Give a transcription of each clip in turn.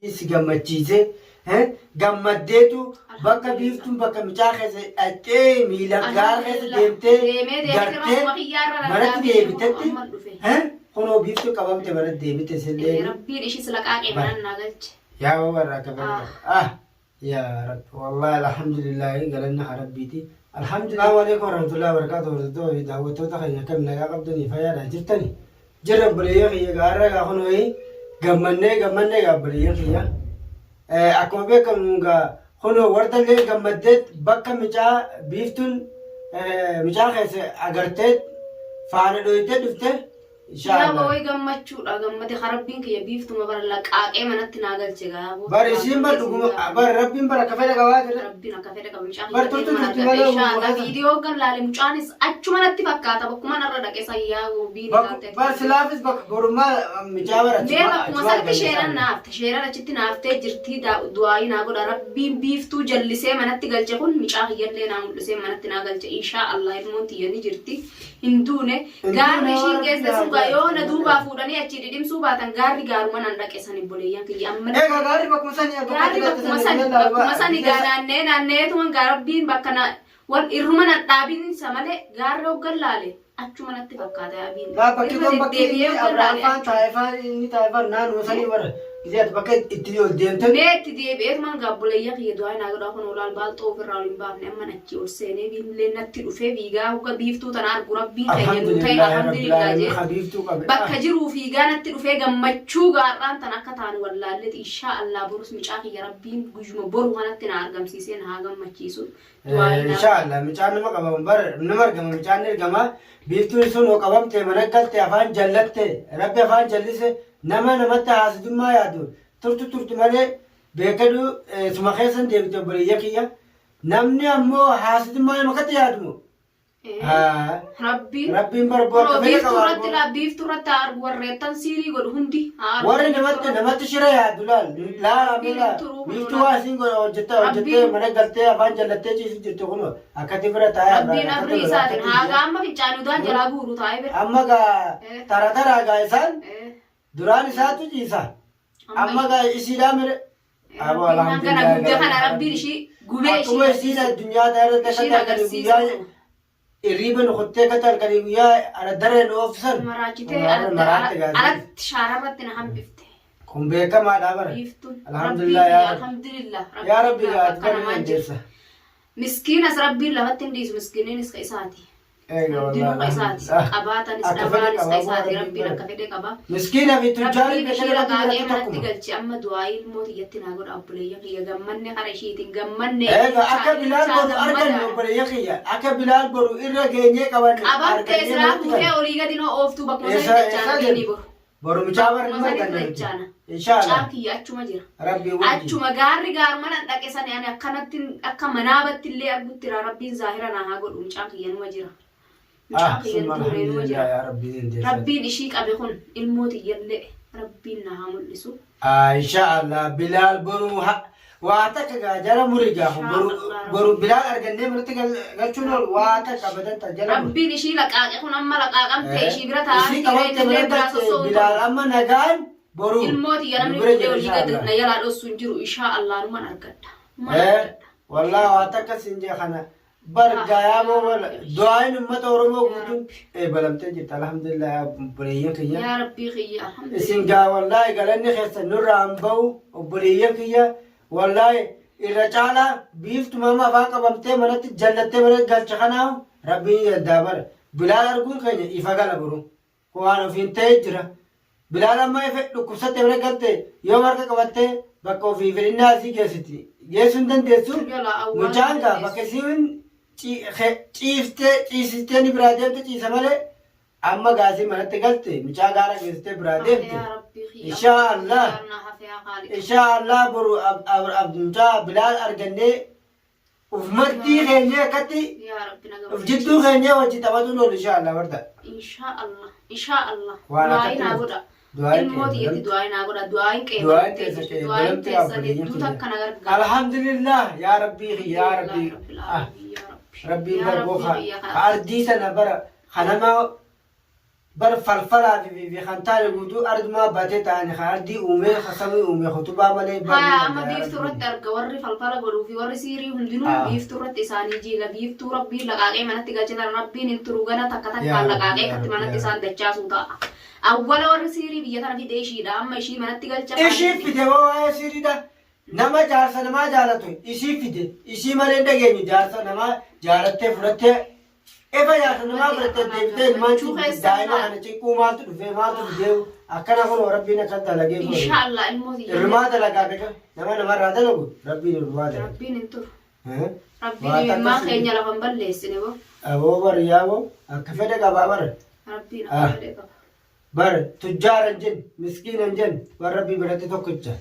si gammachiise gammaddeetu bakka biiftuun bakka micaa keessa dhaqxee miila gaara keessa deemtee gartee manatti deebitetti kunoo biiftuu qabamte manatti deebite sillee rabbiin ishii sila qaaqee manaan naa galche yaa warraa kabajaa yaa rabbi wallahi alhamdulillahi galanna rabbiiti alhamdulillah wa alaikum warahmatullahi wabarakatuh hordoftoota daawwattoota keenya kam nagaa qabdanii fayyaadhaa jirtani jirra buleeyyaa kiyya gaarra gaa kunoo gammannee gaa buleeyyaa kiyya akkuma beekamu gaa kunoo wardallee gammaddeet bakka micaa biiftuun micaa keessa agartee faana dhoyitee dhufte Yaa way gammachuudha gammade rabbiin kiyya biiftuma bara laqaaqee manatti naa galche gaa bari isiin bar dhuguma bar rabbiin bara akka fedha qabaa jira rabbiin akka fedha qabu mucaan bar turtu inshallah viidiyoo gan laale mucaanis achuma natti fakkaata bakkuma narra dhaqe sayyaa biini taate bar silaafis bakka gorumaa micaa bara mee bakkuma sarti sheeran achitti naaftee jirtii du'aayi naa godha rabbiin biiftuu jallisee manatti galche kun micaa kiyyallee naa mul'isee manatti naa galche inshallah ilmoon tiyyanii jirti hinduune gaarri ishiin geesse sun yoona duubaa fuudhanii achi dhidhimsuu baatan gaarri gaaruma nan dhaqesanii boleeyyan kiyya amma gaarri bakkuma sanii naanneetuman gaarabbiin bakka wal irruma nan dhaabinsa malee gaarri hoggan laale achuma natti fakkaata yaabiin bakki kun bakki afaan taa'ifaan naannoo sanii warra Gizaat bakka itti ol deemtan meetti deebi'eetuman gaabboleeyya kiyya du'aa naa godhaa kun olaal baalxoo ofirraa ol hin baafne amma nachi ol seenee biillee natti dhufee fiigaa hogga biiftuu tana argu rabbiin keenya ta'e alhamdulillah jee bakka jiruu fiigaa natti dhufee gammachuu gaarraan tan akka taanu wallaallee inshallah borus micaa kiyya rabbiin guyyuma boru kanatti na argamsiisee na haa gammachiisu inshallah micaan nama qabamu bar nama argama micaan ergama biiftuun sun oo qabamte mana galte afaan jallatte rabbi afaan jallise nama namatti haasidummaa yaadu turtu malee beekadu suma keessan deebite obboleeyya kiyya namni ammoo haasidummaa namakatti yaadumo rabbiin barboo akka fedha qabaatu biiftuurratti argu warreettan siirii godhu hundi warri namatti shira yaadu laala biiftuu waa isiin hojjettee mana galtee afaan jallattee ciisu jirtu kun akkati bira taa'ee rabbiin amri isaatiin haaga amma fincaanudaan jalaa guuru taa'ee bira amma gaa taraa gaa isaan duraan isaatu ciisa amma gaa isiidhaa mire aboo alhamdulillah guddaa kana rabbiin ishii gubee akkuma isiin addunyaa irratti akka tarkanii guyyaa irriiba nukuttee akka tarkanii guyyaa dareen oofsan maraachitee alatti shaararratti na hambifte kun beekamaadhaa bara alhamdulillah yaa rabbi gaa kan mandeessa miskiinas rabbiin lafatti hin dhiisu miskiiniinis ka isaati Dinu isaati qabaatanis dhabaanis isaati rabbiin akka fedhe qaba miskiina fi tujjaari ishii lagaaqee manatti galchi amma du'aayii ilmooti iyyatti naa godha obboleeyya kiyya gammanne kara ishiitiin gammanne akka bilaal boru arganne obboleeyya kiyya akka bilaal boru irra geenyee qabanne qabattee siraa tuutee olii gadi noo ooftuu bakkuma sana jechaana boru michaa barri nama ganna inshallah kiyya achuma jira achuma gaarri gaaruma nan dhaqe sana yani akkanatti akka manaabatti illee argutti rabbiin zaahira naa haa godhu micaa kiyya numa jira rabbiin ishii qabe kun ilmooti iyyallee rabbiin na haa mul'isu inshallah bilaal boru waa takka gaa jala murigaa boru bilaal argannee murti galchuun waa takka badanta jala rabbiin ishii laqaaqe kun amma laqaaqamte ishii bira taa'aa bilaal amma nagaan boru ilmooti iyya namni fuudhee olii gadi na jalaa dhossuun jiru inshallah numan argadha wallah waa takka sinjee kana bargaya mo doain ummata oromo gudun balamte jirta alhamdulillah obboleeyyan kiyya ya rabbi khiyya alhamdulillah isin ga wallahi galanni khessa nuraan baw obboleeyyan kiyya wallahi irra caala biiftu mama afaan qabamtee manatti jallattee mana galcha kanaaw rabbii yaddabar bilaal arguun keenya ifa gala buru waan ofiin ta'ee jira bilaal amma ife dhukkubsatte mana galte yoo marka qabatte bakka ofii fedhinnaa asii geessiti geessuun dandeessu mucaan gaa bakka isiin ciisistee ni biraa deemte ciisa malee amma gaasii manatti galte mucaa gaara geessitee biraa deemte inshallah boru mucaa bilaal argannee uf maddii keenyee akkatti uf jidduu keenyee wajji taphatuun oolu inshallah warda inshallah waa'ee naa godha ilmooti iyyatti du'aayi naa godha du'aayin qeebalatee du'aayin teessanii hedduu takka na gargaara alhamdulillah yaa rabbii yaa rabbii rabbii barboo ka ardii sana bara kanama بر فلفلة في خنتال بودو أرض ما باتت عن خاردي أمي خصمي أمي خطبة مالي ها أما بيفترت أرجع وري فلفلة قالوا في وري سيري هم دينو بيفترت إساني جيلا بيفتر ربي لقاقي من تيجي ربي ننتروجنا تكتك لقاقي كت من تسان دجاج ودا أول وري سيري بيجي في ديشي دا أما إشي من تيجي إشي في دوا سيري دا نما جالسة نما جالتوي إشي في دي إشي مالين دعيني جالسة نما جالته فرته إذا يا نما فرته دبته ما تشوف دايما أنا تقول ما تدفع ما تدفع أكنا هو ربنا كذا لقيه إن شاء الله الموضوع الرماد لقاك نما رادا لقو ربي الرماد ربي ننتر ربي ما خيني على فنبل لسنه أبو بريابو كفدا كبابر ربي نفرده بر تجار الجن مسكين الجن وربي برتي توكتشا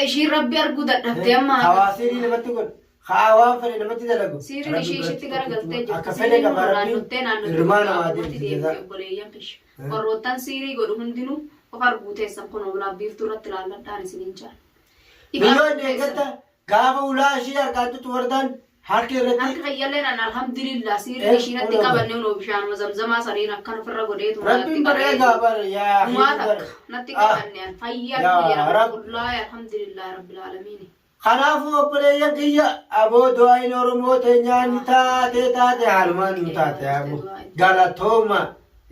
شي ربي أرجو دفدي أما خواسيري لما تقول خاوا فري لما تدلقو سيري شي تقرا قلتي كفدا كبابر الرمان ما دي warroottan siirii godhu hundinuu of arguutee san kun obulaa biiftuu irratti ilaalladhaan isiniin jaan. Biyyoon eeggata gaafa ulaa ishee harkaatutti wardaan harki irratti. Harki fayyalleen alhamdulillah siirii ishiinatti qabannee unoo bishaan zamzamaa saniin akkan ofirra godheetu Rabbiin bareedaa bara yaa natti qabanneen fayyaan qullaa alhamdulillah rabbil aalamiin. Kanaafuu obboleeyyan kiyya aboo du'aayin Oromoo teenyaan ni taate haalumaan nu taate galatooma.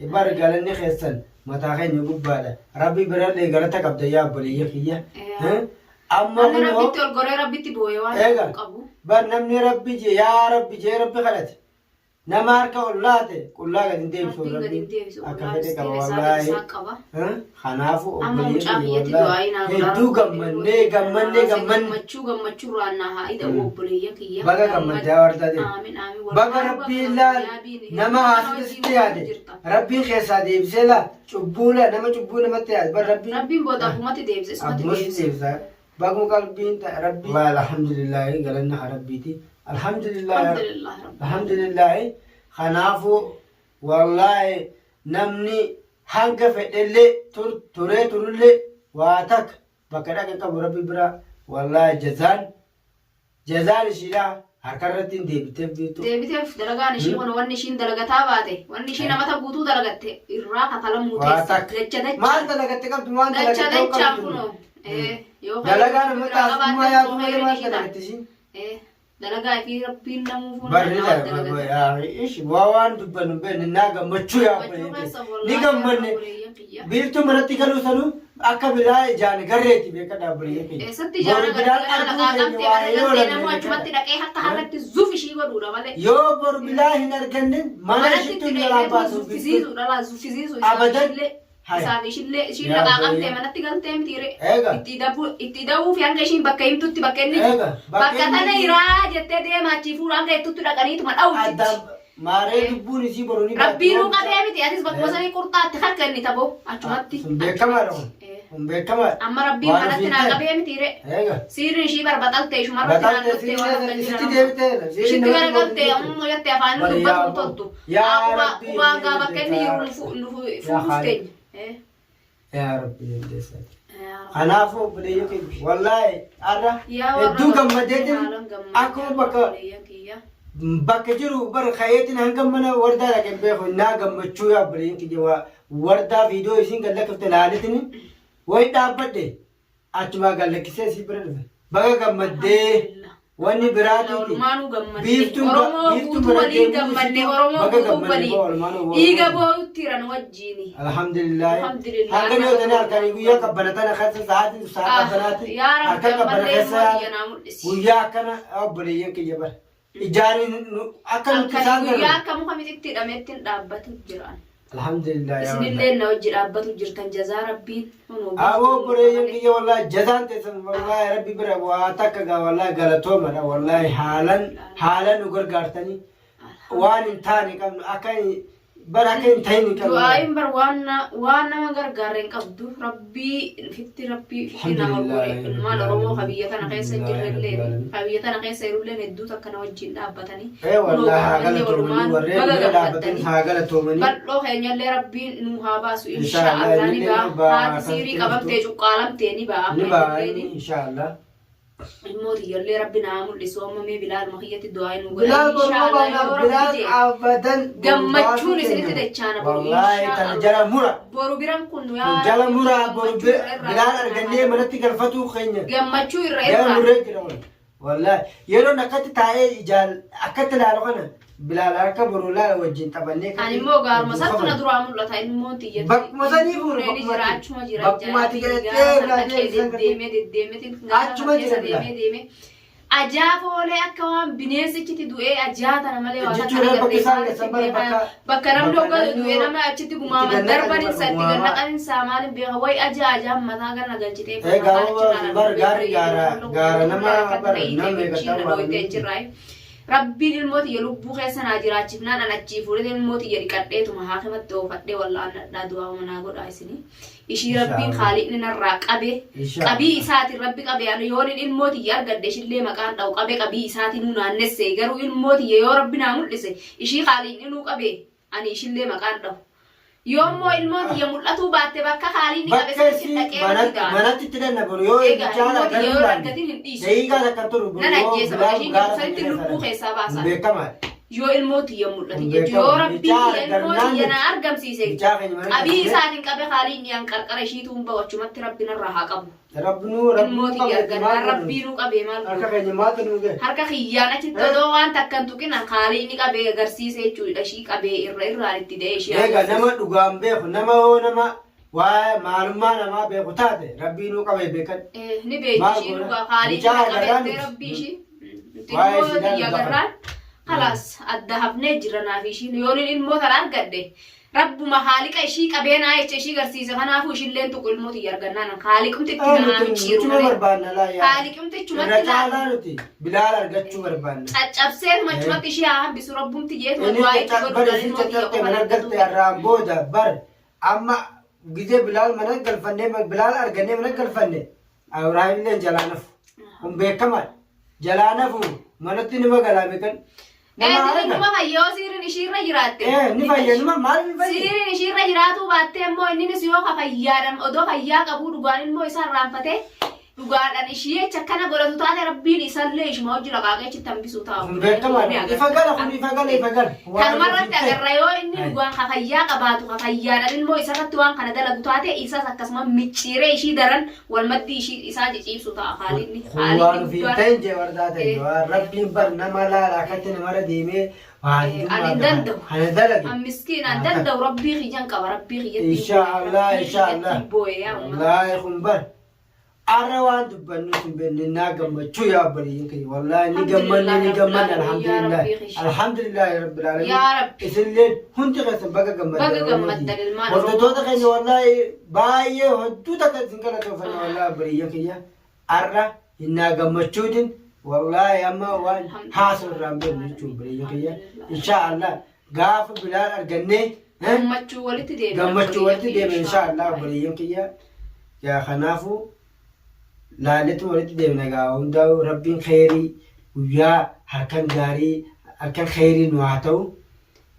Ibar galanni keessan mataa keenya gubbaadha. Rabbi birallee galata qabda yaa obboleeyya kiyya. Amma kunoo rabbitti ol goree rabbitti boo'ee waan qabu. Bar namni rabbi jee yaa rabbi jee rabbi kadhate. Nama harka ol laate qullaa gadi deebisu rabbi akka fedhe qaba wallaahi. Kanaafuu obboleeyya kiyya hedduu gammannee gammachuu raannaa haa ida obboleeyya kiyya. Baga gammaddaa wartaate. Baga rabbiin laal nama haasitasitti yaade. Rabbiin keessaa deebisee laa cubbuula nama cubbuu namatti yaade. Bar rabbiin booda abbumatti deebise. Baguma qalbiin rabbi. Alhamdulillahi galanna haa rabbiiti. Alhamdulillahi kanaafuu wallaahi namni hanga fedhellee turullee waa takka bakka dhaqa qabu rabbi bira wallaahi jazaan ishiidhaa harkarratti hin deebiteef biitu. Deebiteef dalagaan ishii kun wanni ishiin dalagataa baate wanni ishii namata guutuu dalagatte irraa kafalamu teessa dacha maal dalagatte qabdu maal dalagatte qabdu dalagaa nama taasifummaa yaadu malee maal dalagatte ishiin. Dalagaa fi rabbiin namuufuu barreeda ishi waan dubbannu beekne naa gammachuu yaabbalee ni gammanne biiftuu manatti galuu sanuu akka biraa ijaan garreetti beeka dhaabbalee keenya. Eessatti ijaan garreetti namuu achumatti dhaqee harka harratti zuuf ishii godhuudha malee. Yoo bor bilaa hin arganne mana ishittuu ni jalaa baasu zuffisiisu abadan isaaf ishiin laqaa qabtee manatti galtee mitiire itti da'uuf hanga ishiin bakka himtutti bakka inni bakka tana hiraa jettee deemaachiifuu hanga ittutti dhaqaniituma dha'utti. Maaree dubbuun isii boru ni Rabbiinuu qabee miti atis bakkuma sanii qurxaatti harka inni taboo achumatti. Beekamaadha. Beekamaadha. Amma rabbiin kanatti naa qabee mitiire. Siirri ishii barbaxaltee shumarratti naannottee waan akka jiran. Ishitti garagaltee ammoo jettee afaan dubbatu toltu. Umaan gaa bakka inni jiru fuufuuf teenya. Yaa Rabbi dandeessa. Kanaafuu obboleeyyan keenya wallaahi har'a hedduu gammadee jiru akkuma bakka jiru bara kayeetiin hanga mana wardaa dhaqeen beeku naa gammachuu yaa obboleeyyan keenya wardaa viidiyoo isiin gallakkifte laalitiin wayi dhaabbadhe achumaa gallakkisee isii bira dhufe baga gammaddee. Wanni biraatiiti biiftuun waliin gammadde Oromoo guutuu waliin dhiiga boo'utti jiran wajjiini. Alhamdulillahi hanga dhiyootanii halkanii guyyaa qabbanatan akkasa sa'aatiin sa'a qabbanaatti harka qabbana keessa guyyaa akkana obboleeyyan kiyya bara ijaaniin akka nuti isaan garuu guyyaa akka muka mititti hidhameetti dhaabbatu jiran. Alhamdulillah isinillee na wajji dhaabbatu jirtan jazaa rabbiin. Aboo obboleeyyan kiyya wallaahi jazaan teessan wallaahi rabbi bira waa takka gaa wallaahi galatoomadha wallaahi haalan nu gargaartanii waan hin taane qabnu akka bara akka hin ta'in qabnu. Du'aayin bar waan nama gargaarre hin qabdu rabbii fitti nama godhe ilmaan Oromoo kabiyya kana keessa jirrellee kabiyya kana keessa jirullee hedduu takka na wajjin dhaabbatanii. Wallaahi haa galatoomanii warreen bira dhaabbatanii haa galatoomanii. Bal'oo keenyallee rabbiin nu haa baasu inshaallah ni ba'a. Haati siirii qabamtee cuqqaalamtee ni ba'a. Ni ba'a inshaallah. الموت يلي ربنا عامل لسوما مي بلال مخية الدعاء بلال بلال أبدا جمّتشون سنتي دچانا والله تنجلا مرا بورو بيران كنو يا تنجلا مرا بورو بلال أرجعني منتي كرفتو خيني جمّتشو جلا مرا والله يلو نكت تاي جال أكت لا ركنا بلال أركب برولا وجين تبني أنا مو قار مسات ندرو عمل لا تاين موت يجي بق مساني بور بق ما تيجي ديمي أجاب ولا أكوان بنيسة كتي دوئة أجاد أنا مالي وانا بكرم لوكا دوئة نما أشتي بمام دربان ساتي كنا كان سامال بيهواي أجاب مذا كنا قلتي ربي الموت يلوبو خسنا جراتشفنا أنا تشيفوري الموت يركضه ثم حاكمة توفتة والله أنا دعوة مناقول عايزني إشي ربي خالقنا الراك أبي إساتي ربي أبي أنا يوري الموت يركض اللي مكان أو أبي إساتي نونا نسي قالوا الموت يا ربي نعمل لسه إشي خالقنا نوك أبي أنا إشي اللي مكان ده يوم مو الموت يمول أتو بات بكا خالقني بكا منات تدنا بريو الموت يركضين هنديش دقيقة ذكرتوا بريو نانا جيسا بكشين يبصرت اللبو خيسا باسا بكمل يو الموت يمول يو ربي الموت ينا أرقم سيسي أبي إساتي كابي خالقني أنكر شيتهم بوچمت ربنا الرها قبو الموت يركض ربي نوك أبي مال harka khiyana chitto do wan takkan tukin an khali ni ka be garsiise chuudha shi ka be irra itti de shi ega nama dugam be nama wa maluma nama be kutate rabbi nu ka be bekan ni be shi nuga khali ka be rabbi shi timo ya garran خلاص الذهبنا جرنا في شيء يوري الموت الآن قدّه رب ما خالق شيء كبينا أي شيء قرسيس خنا فوش اللي أنتو كل موت يرجعنا خالقكم تكتنا مشيرون خالقكم تكتنا رجالانتي بلال أرجع شو مربانا أبصر ما شو تشي عام بس ربهم تجيه والواي تقول الموت يقوم منقلت الرامبو بر أما جزء بلال منقل فنّي بلال أرجعني منقل فنّي أو رايم لين جلانف هم بكمل جلانف منتني ما قلا بكن نما هيو سيرين إشيرنا جراتة نفايا نما مال نفايا سيرين إشيرنا جراتو باتة مو إني نسيو خفيارم أدو خيا كابو دوغان مو إسار رامفته دوغان أن إشيه چكنا غلطو تاني ربي نسال ليش ما أجي لقاقة چتم بسوتاو إفقال أخوني إفقال كان مرة تغريو إني دوغان خفيا كباتو خفيارم مو إسار توان كان دلقو تاتي إسا سكسما ميچيري إشي درن والمدي إشي إسا جيب سوتاو خالدني خوان في تنجي وردات ربي برنا مالا راكتن مرة ديمي أنا دندو مسكين أنا دندو ربي خيجان كوا ربي خيجان إن شاء الله إن شاء الله الله يخنبر أروان دبنا سبنا ناقم شو يا بريء كي والله نجمل الحمد لله رب العالمين يا رب إسلين هنت قسم بقى جمل دلمان وتودا كي والله باي هدودا كذنكلا توفنا والله بريء كي أرى ناقم شودين والله يا ما وان حاصل رامبل نشوف بريء كي إن شاء الله قاف بلال أرجعني جمّتشو ولت ديم إن شاء الله بريء كي يا خنافو لالتو ولت ديم نجاو داو ربي خيري ويا هركن جاري هركن خيري نواتو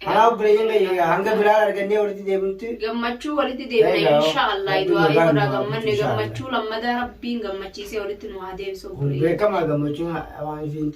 أنا بريء كي هنگا بلال أرجعني ولت ديم نتي جمّتشو ولت ديم إن شاء الله يدوائي ودا جمّتشو لما دا ربي جمّتشي سي ولت نواديم سو بريء بكم جمّتشو أوان فين